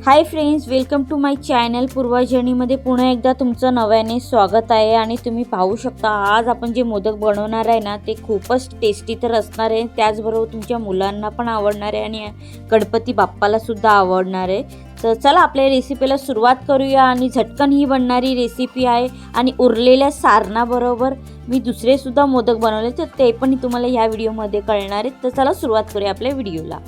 High friends, welcome to my channel Purva जर्नीमध्ये पुन्हा एकदा तुमचं नव्याने स्वागत आहे। आणि तुम्ही पाहू शकता आज आपण जे मोदक बनवणार आहे ना ते खूपच टेस्टी तर असणार आहे, त्याचबरोबर तुमच्या मुलांना पण आवडणार आहे आणि गणपती बाप्पाला सुद्धा आवडणार आहे। तर चला आपल्या रेसिपीला सुरुवात करूया। आणि झटकन ही बनणारी रेसिपी आहे आणि उरलेल्या सारणाबरोबर मी दुसरे सुद्धा मोदक बनवले, तर ते पण तुम्हाला ह्या व्हिडिओमध्ये कळणार आहे। तर चला सुरुवात करूया आपल्या व्हिडिओला।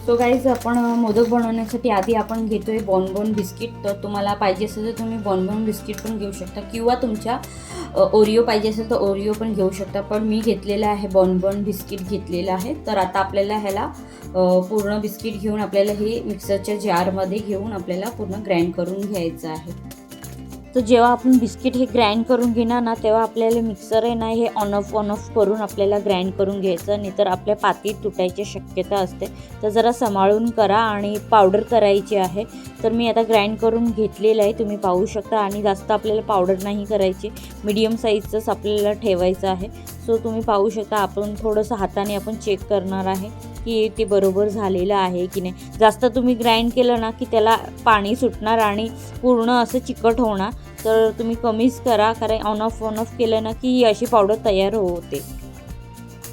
सो गाईज, आपण मोदक बनवण्यासाठी आधी आपण घेतोय bonbon बिस्किट। तर तुम्हाला पाहिजे असेल तर तुम्ही bonbon बिस्किट पण घेऊ शकता किंवा तुमच्या ओरिओ पाहिजे असेल तर ओरिओ पण घेऊ शकता, पण मी घेतलेला आहे bonbon बिस्किट घेतलेला आहे। तर आता आपल्याला ह्याला पूर्ण बिस्किट घेऊन आपल्याला हे मिक्सरच्या जारमध्ये घेऊन आपल्याला पूर्ण ग्राइंड करून घ्यायचं आहे। तर जेव्हा आपण बिस्किट हे ग्राइंड करून घेणार ना तेव्हा आपल्याला मिक्सर आहे ना हे ऑन ऑफ करून आपल्याला ग्राइंड करून घ्यायचं, नाहीतर आपल्या पातीत तुटायची शक्यता असते। तर जरा सांभाळून करा आणि पावडर करायची आहे। तर मी आता ग्राइंड करून घेतलेलं आहे, तुम्ही पाहू शकता। आणि जास्त आपल्याला पावडर नाही करायची, मीडियम साईजचंच आपल्याला ठेवायचं आहे। सो तुम्ही पाहू शकता, आपण थोडंसं हाताने आपण चेक करणार आहे की ते बरोबर झालेलं आहे की नाही। जास्त तुम्ही ग्राइंड केलं ना की त्याला पाणी सुटणार आणि पूर्ण असं चिकट होणार। तर तुम्ही कमीच करा, कारण ऑन ऑफ केलं ना की ही अशी पावडर तयार होते।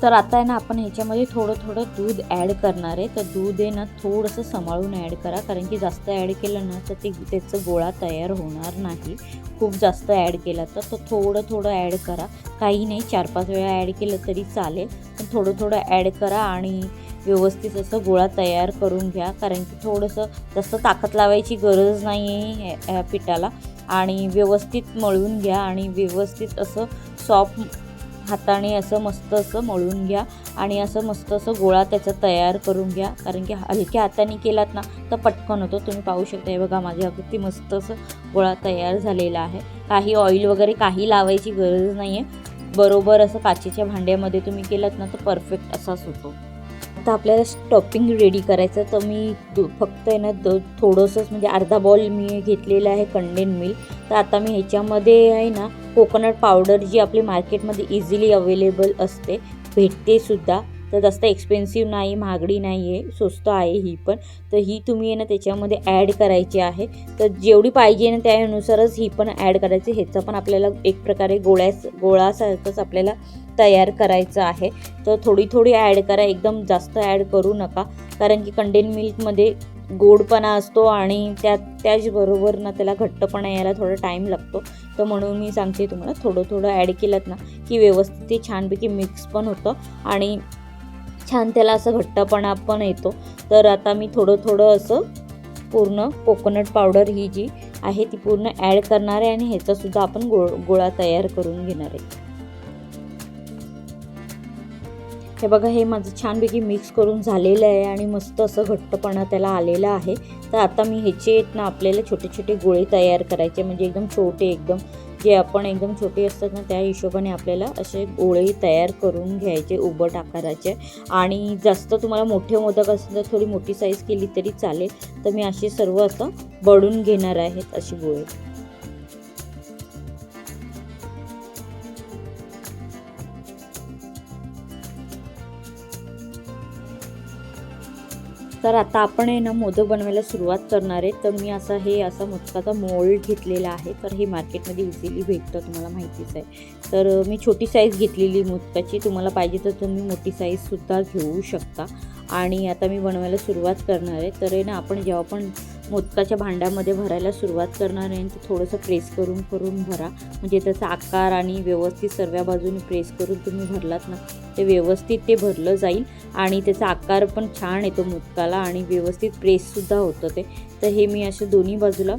तर आता आहे ना आपण ह्याच्यामध्ये थोडं दूध ॲड करणार आहे। तर दूध आहे ना थोडंसं सांभाळून ॲड करा, कारण की जास्त ॲड केलं ना तर त्याचं गोळा तयार होणार नाही। खूप जास्त ॲड केला तर थोडं ॲड करा, काही नाही 4-5 वेळा ॲड केलं तरी चालेल, पण थोडं ॲड करा आणि व्यवस्थित असं गोळा तयार करून घ्या। कारण की थोडंसं जास्त ताकद लावायची गरज नाही आहे ह्या पिठाला। आणि व्यवस्थित मळून घ्या आणि व्यवस्थित असं सॉफ्ट हाताने असं मस्त असं मळून घ्या आणि असं मस्त असं गोळा त्याचा तयार करून घ्या। कारण की हलक्या हाताने केलात ना तर पटकन होतो। तुम्ही पाहू शकता, हे बघा माझ्या किती मस्त असं गोळा तयार झालेला आहे। काही ऑइल वगैरे काही लावायची गरज नाही आहे, बरोबर असं काचेच्या भांड्यामध्ये तुम्ही केलात ना तर परफेक्ट असाच होतो। आता आपल्याला स्टफिंग रेडी करायचं, तर मी फक्त आहे ना थोडंसंच म्हणजे अर्धा बॉल मी घेतलेला आहे कंडेन्स मिल्क। तर आता मी ह्याच्यामध्ये आहे ना कोकोनट पावडर जी आपली मार्केटमध्ये इझिली अवेलेबल असते, भेटते सुद्धा। तर जास्त एक्सपेन्सिव्ह नाही, महागडी नाही आहे, स्वस्त आहे ही पण। तर ही तुम्ही आहे ना त्याच्यामध्ये ॲड करायची आहे। तर जेवढी पाहिजे ना त्यानुसारच ही पण ॲड करायची। ह्याचा पण आपल्याला एक प्रकारे गोळासारखंच आपल्याला तयार करायचं आहे। तर थोडी ॲड करा, एकदम जास्त ॲड करू नका, कारण की कंडेन्स मिल्कमध्ये गोडपणा असतो आणि त्याचबरोबर ना त्याला घट्टपणा यायला थोडा टाईम लागतो। तर म्हणून मी सांगते तुम्हाला, थोडं ॲड केलं ना की व्यवस्थित ते छानपैकी मिक्स पण होतं आणि छान त्याला असं घट्टपणा पण येतो। तर आता मी थोडं असं पूर्ण कोकोनट पावडर ही जी आहे ती पूर्ण ॲड करणार आहे आणि ह्याचासुद्धा आपण गोळा तयार करून घेणार आहे। हे बघा, हे माझं छानपैकी मिक्स करून झालेलं आहे आणि मस्त असं घट्टपणा त्याला आलेला आहे। तर आता मी ह्याचे ना आपल्याला छोटे गोळे तयार करायचे, म्हणजे एकदम छोटे, एकदम जे आपण एकदम छोटे असतात ना त्या हिशोबाने आपल्याला असे गोळे तयार करून घ्यायचे उभट आकाराचे। आणि जास्त तुम्हाला मोठे मोदक असेल तर थोडी मोठी साईज केली तरी चालेल। तर मी असे सर्व असं बडून घेणार आहेत असे गोळे। तर आता आपण आहे ना मोदक बनवायला सुरुवात करणार आहे। तर मी असा मोदकाचा मोल्ड घेतलेला आहे। तर हे मार्केटमध्ये इझिली भेटतं, तुम्हाला माहितीच आहे। तर मी छोटी साईज घेतलेली मोदकाची, तुम्हाला पाहिजे तर तुम्ही मोठी साईजसुद्धा घेऊ शकता। आणि आता मी बनवायला सुरुवात करणार आहे। तर आहे ना आपण जेव्हा पण मोदकाच्या भांड्यामध्ये भरायला सुरुवात करणार आहे ते थोडंसं प्रेस करून भरा, म्हणजे त्याचा आकार आणि व्यवस्थित सर्व बाजूने प्रेस करून तुम्ही भरलात ना ते व्यवस्थित ते भरलं जाईल आणि त्याचा आकार पण छान येतो मोदकाला आणि व्यवस्थित प्रेससुद्धा होतं ते। तर हे मी असे दोन्ही बाजूला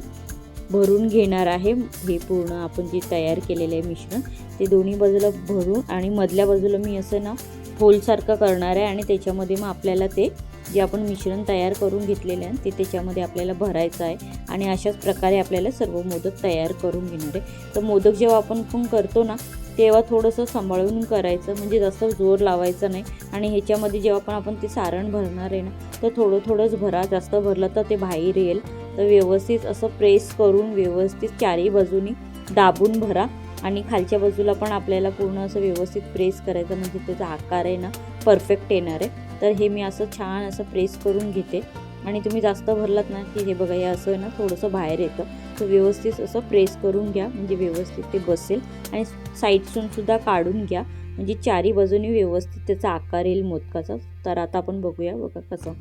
भरून घेणार आहे। हे पूर्ण आपण जे तयार केलेलं आहे मिश्रण ते दोन्ही बाजूला भरून आणि मधल्या बाजूला मी असं ना होलसारखं करणार आहे आणि त्याच्यामध्ये मग आपल्याला ते जे आपण मिश्रण तयार करून घेतलेले आहे ते त्याच्यामध्ये आपल्याला भरायचं आहे। आणि अशाच प्रकारे आपल्याला सर्व मोदक तयार करून घेणार आहे। तर मोदक जेव्हा आपण करतो ना तेव्हा थोडंसं सांभाळून करायचं, म्हणजे जास्त जोर लावायचा नाही। आणि ह्याच्यामध्ये जेव्हा आपण ते सारण भरणार आहे ना तर थोडंच भरा, जास्त भरलं तर ते बाहेर येईल तर व्यवस्थित असं प्रेस करून व्यवस्थित चारही बाजूनी दाबून भरा आणि खालच्या बाजूला पण आपल्याला पूर्ण असं व्यवस्थित प्रेस करायचं, म्हणजे त्याचा आकार आहे ना परफेक्ट येणार आहे। तर हे मी असं छान असं प्रेस करून घेते आणि तुम्ही जास्त भरलात ना की हे बघा हे असं आहे ना थोडंसं बाहेर येतं, तर व्यवस्थित असं प्रेस करून घ्या म्हणजे व्यवस्थित ते बसेल। आणि साईडसून सुद्धा काढून घ्या म्हणजे चारी बाजूनी व्यवस्थित त्याचा आकार येईल मोदकाचा। तर आता आपण बघूया बघा कसं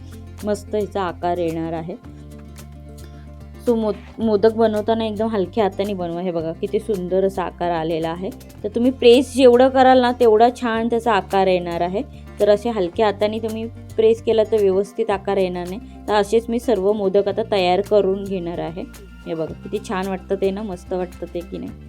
मस्त ह्याचा आकार येणार आहे। सो मोदक बनवताना एकदम हलक्या हाताने बनवा। हे बघा किती सुंदर असा आकार आलेला आहे। तर तुम्ही प्रेस जेवढं कराल ना तेवढा छान त्याचा आकार येणार आहे। तर असे हलक्या हाताने तुम्ही प्रेस केला तर व्यवस्थित आकार येणार नाही। तर असेच मी सर्व मोदक आता तयार करून घेणार आहे। हे बघा किती छान वाटतं ते ना, मस्त वाटतं ते की नाही।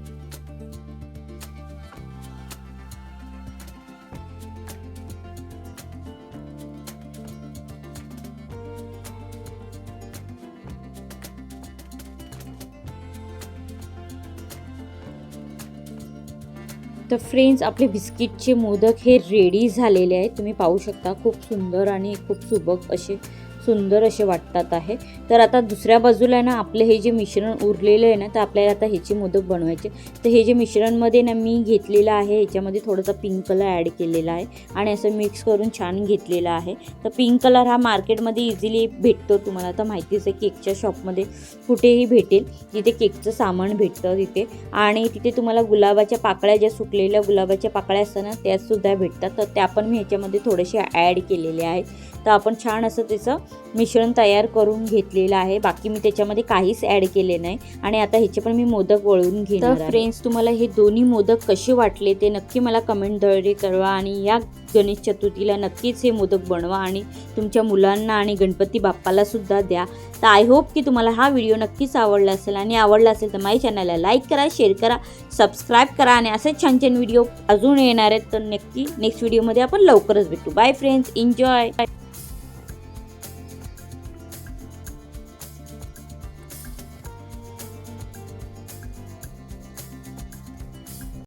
तर फ्रेंड्स आपले बिस्किटचे मोदक हे रेडी झालेले आहेत। तुम्ही पाहू शकता खूप सुंदर आणि खूप सुबक असे सुंदर असे वाटतात आहे। तर आता दुसऱ्या बाजूला आहे ना आपले हे जे मिश्रण उरलेलं आहे ना, तर आपल्याला आता ह्याचे मोदक बनवायचे। तर हे जे मिश्रणमध्ये ना मी घेतलेलं आहे ह्याच्यामध्ये थोडासा पिंक कलर ॲड केलेला आहे आणि असं मिक्स करून छान घेतलेला आहे। तर पिंक कलर हा मार्केटमध्ये इझिली भेटतो, तुम्हाला आता माहितीच आहे केकच्या शॉपमध्ये कुठेही भेटेल, जिथे केकचं सामान भेटतं तिथे। आणि तिथे तुम्हाला गुलाबाच्या पाकळ्या, ज्या सुकलेल्या गुलाबाच्या पाकळ्या असतात ना त्यासुद्धा भेटतात, तर त्या पण मी ह्याच्यामध्ये थोडेसे ॲड केलेले आहेत। तर आपण छान असं त्याचं मिश्रण तयार करून घेतलेलं आहे। बाकी मी त्याच्यामध्ये काहीच ॲड केले नाही आणि आता ह्याचे पण मी मोदक वळून घेणार आहे। तर फ्रेंड्स तुम्हाला हे दोन्ही मोदक कसे वाटले ते नक्की मला कमेंटद्वारे कळवा आणि या गणेश चतुर्थीला नक्कीच हे मोदक बनवा आणि तुमच्या मुलांना आणि गणपती बाप्पाला सुद्धा द्या। तर आय होप की तुम्हाला हा व्हिडिओ नक्कीच आवडला असेल आणि आवडला असेल तर माझ्या चॅनलला लाईक करा, शेअर करा, सबस्क्राईब करा आणि असेच छान छान व्हिडिओ अजून येणार आहेत। तर नक्की नेक्स्ट व्हिडिओमध्ये आपण लवकरच भेटू। Bye friends, enjoy.